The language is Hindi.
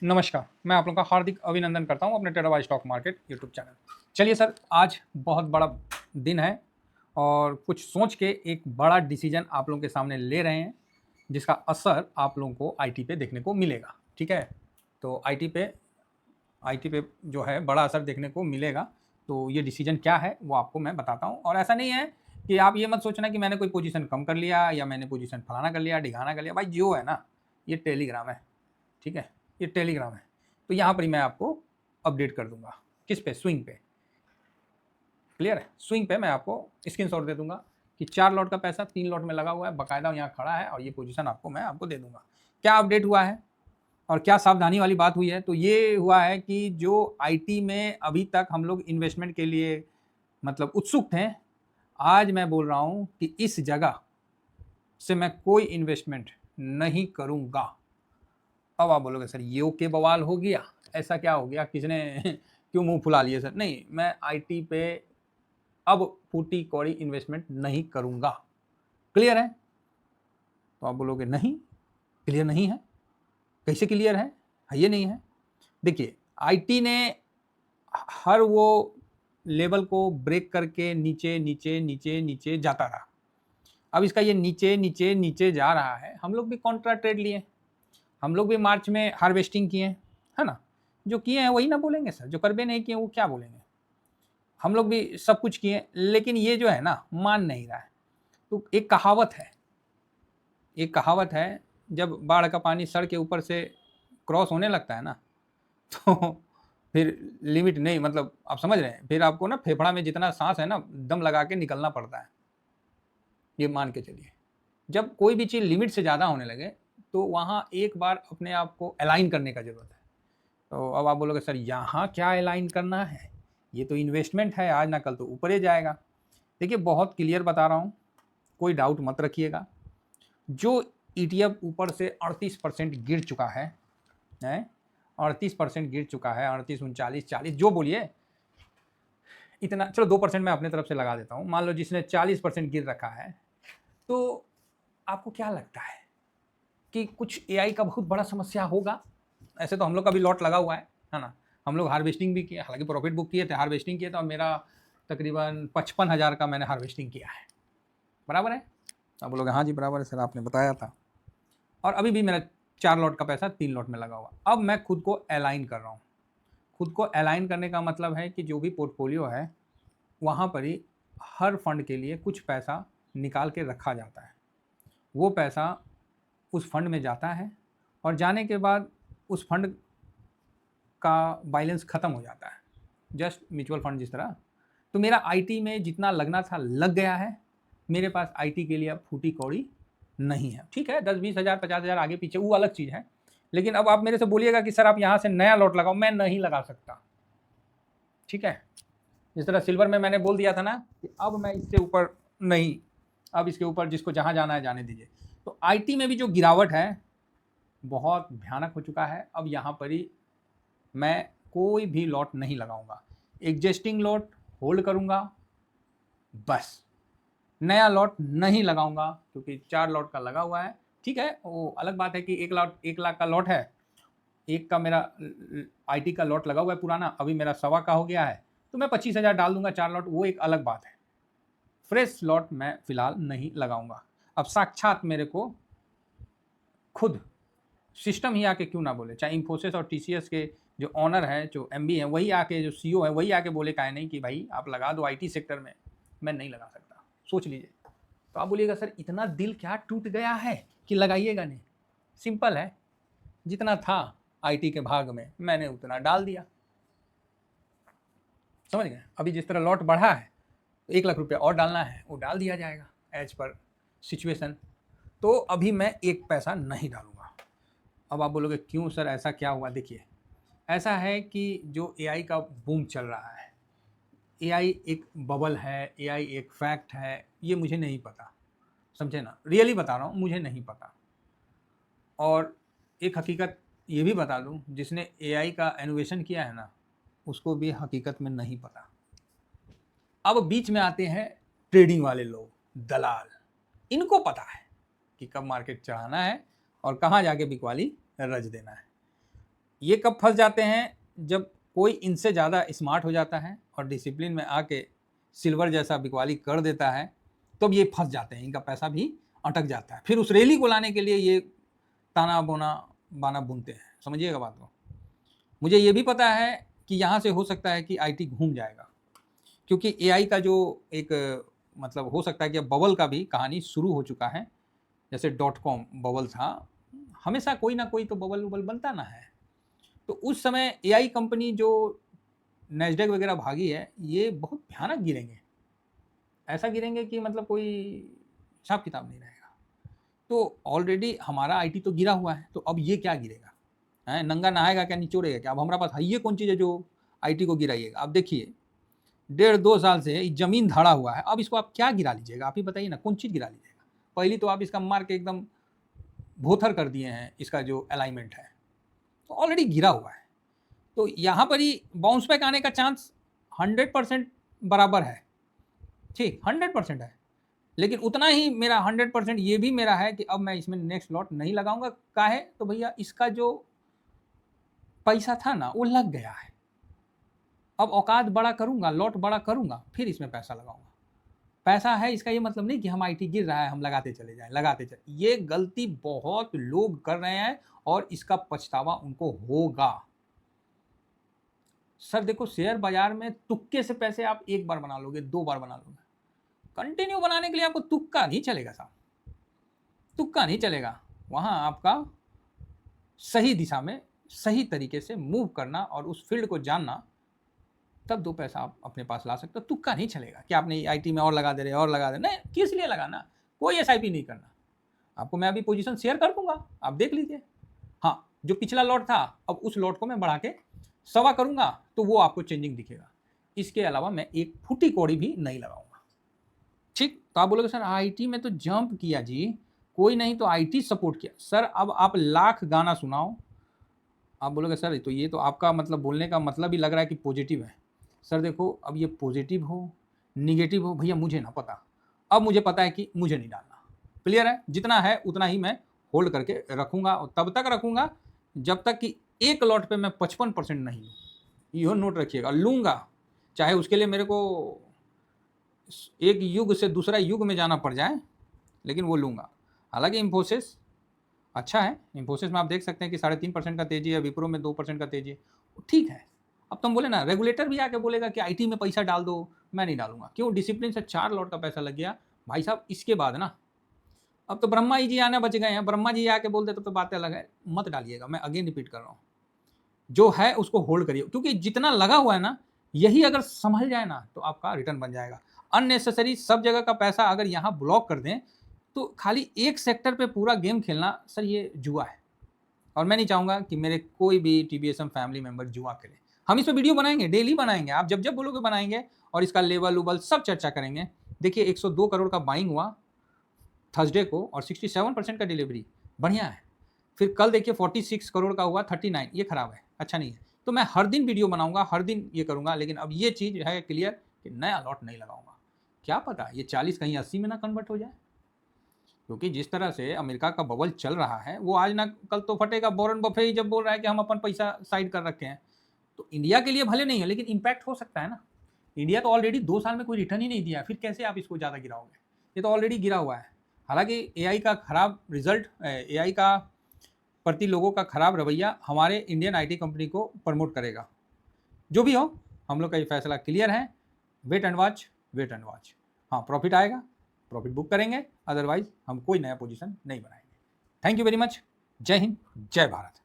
नमस्कार, मैं आप लोगों का हार्दिक अभिनंदन करता हूं अपने trader by stock market YouTube channel. चलिए सर, आज बहुत बड़ा दिन है और कुछ सोच के एक बड़ा डिसीजन आप लोगों के सामने ले रहे हैं, जिसका असर आप लोगों को आईटी पे देखने को मिलेगा। ठीक है, तो आईटी पे जो है बड़ा असर देखने को मिलेगा। तो ये डिसीजन क्या है वो आपको मैं बताता हूँ। और ऐसा नहीं है कि आप ये मत सोचना कि मैंने कोई पोजीशन कम कर लिया या मैंने पोजीशन फलाना कर लिया, ढिगाना कर लिया। भाई जो है ना, ये टेलीग्राम है। ठीक है, ये टेलीग्राम है, तो यहाँ पर ही मैं आपको अपडेट कर दूंगा। किस पे? स्विंग पे। क्लियर है? स्विंग पे मैं आपको स्क्रीनशॉट दे दूंगा कि 4 लॉट का पैसा 3 लॉट में लगा हुआ है, बकायदा यहाँ खड़ा है, और ये पोजीशन मैं आपको दे दूंगा। क्या अपडेट हुआ है और क्या सावधानी वाली बात हुई है? तो ये हुआ है कि जो आईटी में अभी तक हम लोग इन्वेस्टमेंट के लिए मतलब उत्सुक थे, आज मैं बोल रहा हूँ कि इस जगह से मैं कोई इन्वेस्टमेंट नहीं करूँगा। अब आप बोलोगे सर ये ओके बवाल हो गया, ऐसा क्या हो गया, किसने क्यों मुंह फुला लिए सर? नहीं, मैं आईटी पे अब फूटी कौड़ी इन्वेस्टमेंट नहीं करूंगा। क्लियर है? तो आप बोलोगे नहीं, क्लियर नहीं है। कैसे क्लियर है? ये नहीं है। देखिए, आईटी ने हर वो लेवल को ब्रेक करके नीचे नीचे नीचे नीचे जाता रहा। अब इसका ये नीचे नीचे नीचे जा रहा है। हम लोग भी कॉन्ट्रा ट्रेड लिए, हम लोग भी मार्च में हार्वेस्टिंग किए, है ना? जो किए हैं वही ना बोलेंगे सर, जो करबे नहीं किए वो क्या बोलेंगे? हम लोग भी सब कुछ किए, लेकिन ये जो है ना मान नहीं रहा है। तो एक कहावत है, जब बाढ़ का पानी सर के ऊपर से क्रॉस होने लगता है ना, तो फिर लिमिट नहीं, मतलब आप समझ रहे हैं, फिर आपको ना फेफड़ा में जितना सांस है ना, दम लगा के निकलना पड़ता है। ये मान के चलिए, जब कोई भी चीज़ लिमिट से ज़्यादा होने लगे तो वहाँ एक बार अपने आप को अलाइन करने का ज़रूरत है। तो अब आप बोलोगे सर यहाँ क्या अलाइन करना है, ये तो इन्वेस्टमेंट है, आज ना कल तो ऊपर ही जाएगा। देखिए, बहुत क्लियर बता रहा हूँ, कोई डाउट मत रखिएगा। जो ईटीएफ ऊपर से 38% गिर चुका है, 38% गिर चुका है, 38, 39, 40 जो बोलिए, इतना चलो 2% मैं अपने तरफ से लगा देता हूँ। मान लो जिसने 40% गिर रखा है, तो आपको क्या लगता है कि कुछ एआई का बहुत बड़ा समस्या होगा? ऐसे तो हम लोग का भी लॉट लगा हुआ है ना? हम लोग हार्वेस्टिंग भी किया, हालांकि प्रॉफिट बुक किए थे, हार्वेस्टिंग किया था, और मेरा तकरीबन 55,000 का मैंने हार्वेस्टिंग किया है। बराबर है? आप बोलोगे हाँ जी बराबर है सर, आपने बताया था। और अभी भी मेरा 4 लॉट का पैसा 3 लॉट में लगा हुआ। अब मैं खुद को अलाइन कर रहा हूँ। खुद को अलाइन करने का मतलब है कि जो भी पोर्टफोलियो है वहाँ पर ही हर फंड के लिए कुछ पैसा निकाल के रखा जाता है। वो पैसा उस फंड में जाता है और जाने के बाद उस फंड का बैलेंस ख़त्म हो जाता है, जस्ट म्यूचुअल फंड जिस तरह। तो मेरा आईटी में जितना लगना था लग गया है। मेरे पास आईटी के लिए अब फूटी कौड़ी नहीं है। ठीक है, 10-20 हज़ार 50 हज़ार आगे पीछे वो अलग चीज़ है, लेकिन अब आप मेरे से बोलिएगा कि सर आप यहाँ से नया लॉट लगाओ, मैं नहीं लगा सकता। ठीक है, जिस तरह सिल्वर में मैंने बोल दिया था ना कि अब मैं इससे ऊपर नहीं, अब इसके ऊपर जिसको जहाँ जाना है जाने दीजिए। तो आईटी में भी जो गिरावट है बहुत भयानक हो चुका है। अब यहाँ पर ही मैं कोई भी लॉट नहीं लगाऊंगा, एग्जिस्टिंग लॉट होल्ड करूंगा बस। नया लॉट नहीं लगाऊंगा, क्योंकि 4 लॉट का लगा हुआ है। ठीक है, वो अलग बात है कि 1 लाख का लॉट है, एक का मेरा आईटी का लॉट लगा हुआ है पुराना, अभी मेरा 1.25 का हो गया है, तो मैं 25,000 डाल दूंगा 4 लॉट, वो एक अलग बात है। फ्रेश लॉट मैं फिलहाल नहीं लगाऊंगा। अब साक्षात मेरे को खुद सिस्टम ही आके क्यों ना बोले, चाहे इंफोसिस और टीसीएस के जो ऑनर है, जो एमडी है, वही आके, जो सीईओ है वही आके बोले काहे नहीं कि भाई आप लगा दो आईटी सेक्टर में, मैं नहीं लगा सकता। सोच लीजिए। तो आप बोलिएगा सर इतना दिल क्या टूट गया है कि लगाइएगा नहीं? सिंपल है, जितना था आईटी के भाग में मैंने उतना डाल दिया। समझ गए? अभी जिस तरह लॉट बढ़ा है, 1 लाख रुपया और डालना है, वो डाल दिया जाएगा एज पर सिचुएशन। तो अभी मैं 1 पैसा नहीं डालूंगा। अब आप बोलोगे क्यों सर, ऐसा क्या हुआ? देखिए, ऐसा है कि जो एआई का बूम चल रहा है, एआई एक बबल है, एआई एक फैक्ट है, ये मुझे नहीं पता। समझे ना? रियली बता रहा हूँ, मुझे नहीं पता। और एक हकीकत ये भी बता दूँ, जिसने एआई का इनोवेशन किया है ना, उसको भी हकीकत में नहीं पता। अब बीच में आते हैं ट्रेडिंग वाले लोग, दलाल। इनको पता है कि कब मार्केट चढ़ाना है और कहाँ जाके बिकवाली रज देना है। ये कब फंस जाते हैं, जब कोई इनसे ज़्यादा स्मार्ट हो जाता है और डिसिप्लिन में आके सिल्वर जैसा बिकवाली कर देता है, तब ये फंस जाते हैं, इनका पैसा भी अटक जाता है। फिर उस रैली को लाने के लिए ये ताना बोना बाना बुनते हैं। समझिएगा बात को। मुझे ये भी पता है कि यहाँ से हो सकता है कि आईटी घूम जाएगा, क्योंकि एआई का जो एक मतलब हो सकता है कि अब बबल का भी कहानी शुरू हो चुका है। जैसे .com बबल था, हमेशा कोई ना कोई तो बबल वबल बनता ना है। तो उस समय एआई कंपनी जो नैस्डैक वगैरह भागी है, ये बहुत भयानक गिरेंगे, ऐसा गिरेंगे कि मतलब कोई हिसाब किताब नहीं रहेगा। तो ऑलरेडी हमारा आईटी तो गिरा हुआ है, तो अब ये क्या गिरेगा है? नंगा नहाएगा क्या निचोड़ेगा क्या? अब हमारा पास है ये कौन चीज़ है जो आईटी को गिराइएगा? अब देखिए 1.5-2 साल से जमीन धड़ा हुआ है, अब इसको आप क्या गिरा लीजिएगा? आप ही बताइए ना, कौन चीज़ गिरा लीजिएगा? पहली तो आप इसका मार के एकदम भोथर कर दिए हैं, इसका जो अलाइनमेंट है तो ऑलरेडी गिरा हुआ है। तो यहाँ पर ही बाउंस बैक आने का चांस 100% बराबर है, ठीक 100% है। लेकिन उतना ही मेरा 100% ये भी मेरा है कि अब मैं इसमें नेक्स्ट लॉट नहीं लगाऊंगा। काहे? तो भैया इसका जो पैसा था ना वो लग गया है, अब औकात बड़ा करूंगा, लॉट बड़ा करूंगा, फिर इसमें पैसा लगाऊंगा। पैसा है इसका ये मतलब नहीं कि हम आईटी गिर रहा है हम लगाते चले जाएं, लगाते चले। ये गलती बहुत लोग कर रहे हैं और इसका पछतावा उनको होगा। सर देखो, शेयर बाजार में तुक्के से पैसे आप एक बार बना लोगे, 2 बार बना लोगे, कंटिन्यू बनाने के लिए आपको तुक्का नहीं चलेगा साहब, तुक्का नहीं चलेगा। वहां आपका सही दिशा में सही तरीके से मूव करना और उस फील्ड को जानना, तब 2 पैसा आप अपने पास ला सकते हो। तुक्का नहीं चलेगा कि आपने आईटी में और लगा दे रहे और लगा दे, नहीं, किस लिए लगाना? कोई एसआईपी नहीं करना। आपको मैं अभी पोजीशन शेयर कर दूंगा, आप देख लीजिए। हाँ, जो पिछला लॉट था अब उस लॉट को मैं बढ़ा के 1.25 करूंगा तो वो आपको चेंजिंग दिखेगा। इसके अलावा मैं एक फुटी कौड़ी भी नहीं लगाऊंगा, ठीक। तो आप बोलोगे सर आईटी में तो जंप किया जी, कोई नहीं तो आईटी सपोर्ट किया। सर अब आप लाख गाना सुनाओ, आप बोलोगे सर तो ये तो आपका मतलब बोलने का मतलब ही लग रहा है कि पॉजिटिव है। सर देखो, अब ये पॉजिटिव हो निगेटिव हो भैया मुझे ना पता, अब मुझे पता है कि मुझे नहीं डालना। क्लियर है? जितना है उतना ही मैं होल्ड करके रखूंगा, और तब तक रखूंगा जब तक कि एक लॉट पे मैं 55% नहीं लूँ। यह नोट रखिएगा, लूँगा चाहे उसके लिए मेरे को एक युग से दूसरा युग में जाना पड़ जाए, लेकिन वो लूँगा। हालांकि इन्फोसिस अच्छा है, इन्फोसिस में आप देख सकते हैं कि 3.5% का तेजी है, विप्रो में 2% का तेजी है, ठीक है। अब तुम बोले ना, रेगुलेटर भी आके बोलेगा कि आईटी में पैसा डाल दो, मैं नहीं डालूंगा। क्यों? डिसिप्लिन से 4 लॉट का पैसा लग गया भाई साहब। इसके बाद ना अब तो ब्रह्मा जी आने बच गए हैं, ब्रह्मा जी आके बोलते तो बातें अलग है। मत डालिएगा, मैं अगेन रिपीट कर रहा हूँ, जो है उसको होल्ड करिए, क्योंकि जितना लगा हुआ है ना यही अगर संभल जाए ना तो आपका रिटर्न बन जाएगा। अननेसेसरी सब जगह का पैसा अगर यहाँ ब्लॉक कर दें तो खाली एक सेक्टर पे पूरा गेम खेलना, सर ये जुआ है। और मैं नहीं चाहूँगा कि मेरे कोई भी टीबीएसएम फैमिली मेंबर जुआ खेले। हम इस पर वीडियो बनाएंगे, डेली बनाएंगे, आप जब जब बोलोगे बनाएंगे, और इसका लेवल उबल सब चर्चा करेंगे। देखिए 102 करोड़ का बाइंग हुआ थर्सडे को और 67% का डिलीवरी, बढ़िया है। फिर कल देखिए 46 करोड़ का हुआ 39, ये खराब है, अच्छा नहीं है। तो मैं हर दिन वीडियो बनाऊंगा, हर दिन ये करूंगा, लेकिन अब ये चीज़ है क्लियर कि नया लॉट नहीं लगाऊंगा। क्या पता ये 40 कहीं 80 में ना कन्वर्ट हो जाए, क्योंकि जिस तरह से अमेरिका का बबल चल रहा है वो आज ना कल तो फटेगा। वॉरेन बफे ही जब बोल रहा है कि हम अपन पैसा साइड कर रखे हैं, तो इंडिया के लिए भले नहीं है लेकिन इम्पैक्ट हो सकता है ना। इंडिया तो ऑलरेडी 2 साल में कोई रिटर्न ही नहीं दिया, फिर कैसे आप इसको ज़्यादा गिराओगे? ये तो ऑलरेडी गिरा हुआ है। हालांकि एआई का खराब रिजल्ट, एआई का प्रति लोगों का खराब रवैया हमारे इंडियन आईटी कंपनी को प्रमोट करेगा। जो भी हो, हम लोग का ये फैसला क्लियर है, wait and watch, wait and watch. हाँ, प्रॉफिट आएगा, प्रॉफिट बुक करेंगे, अदरवाइज हम कोई नया पोजीशन नहीं बनाएंगे। Thank you very much. जय हिंद, जय भारत।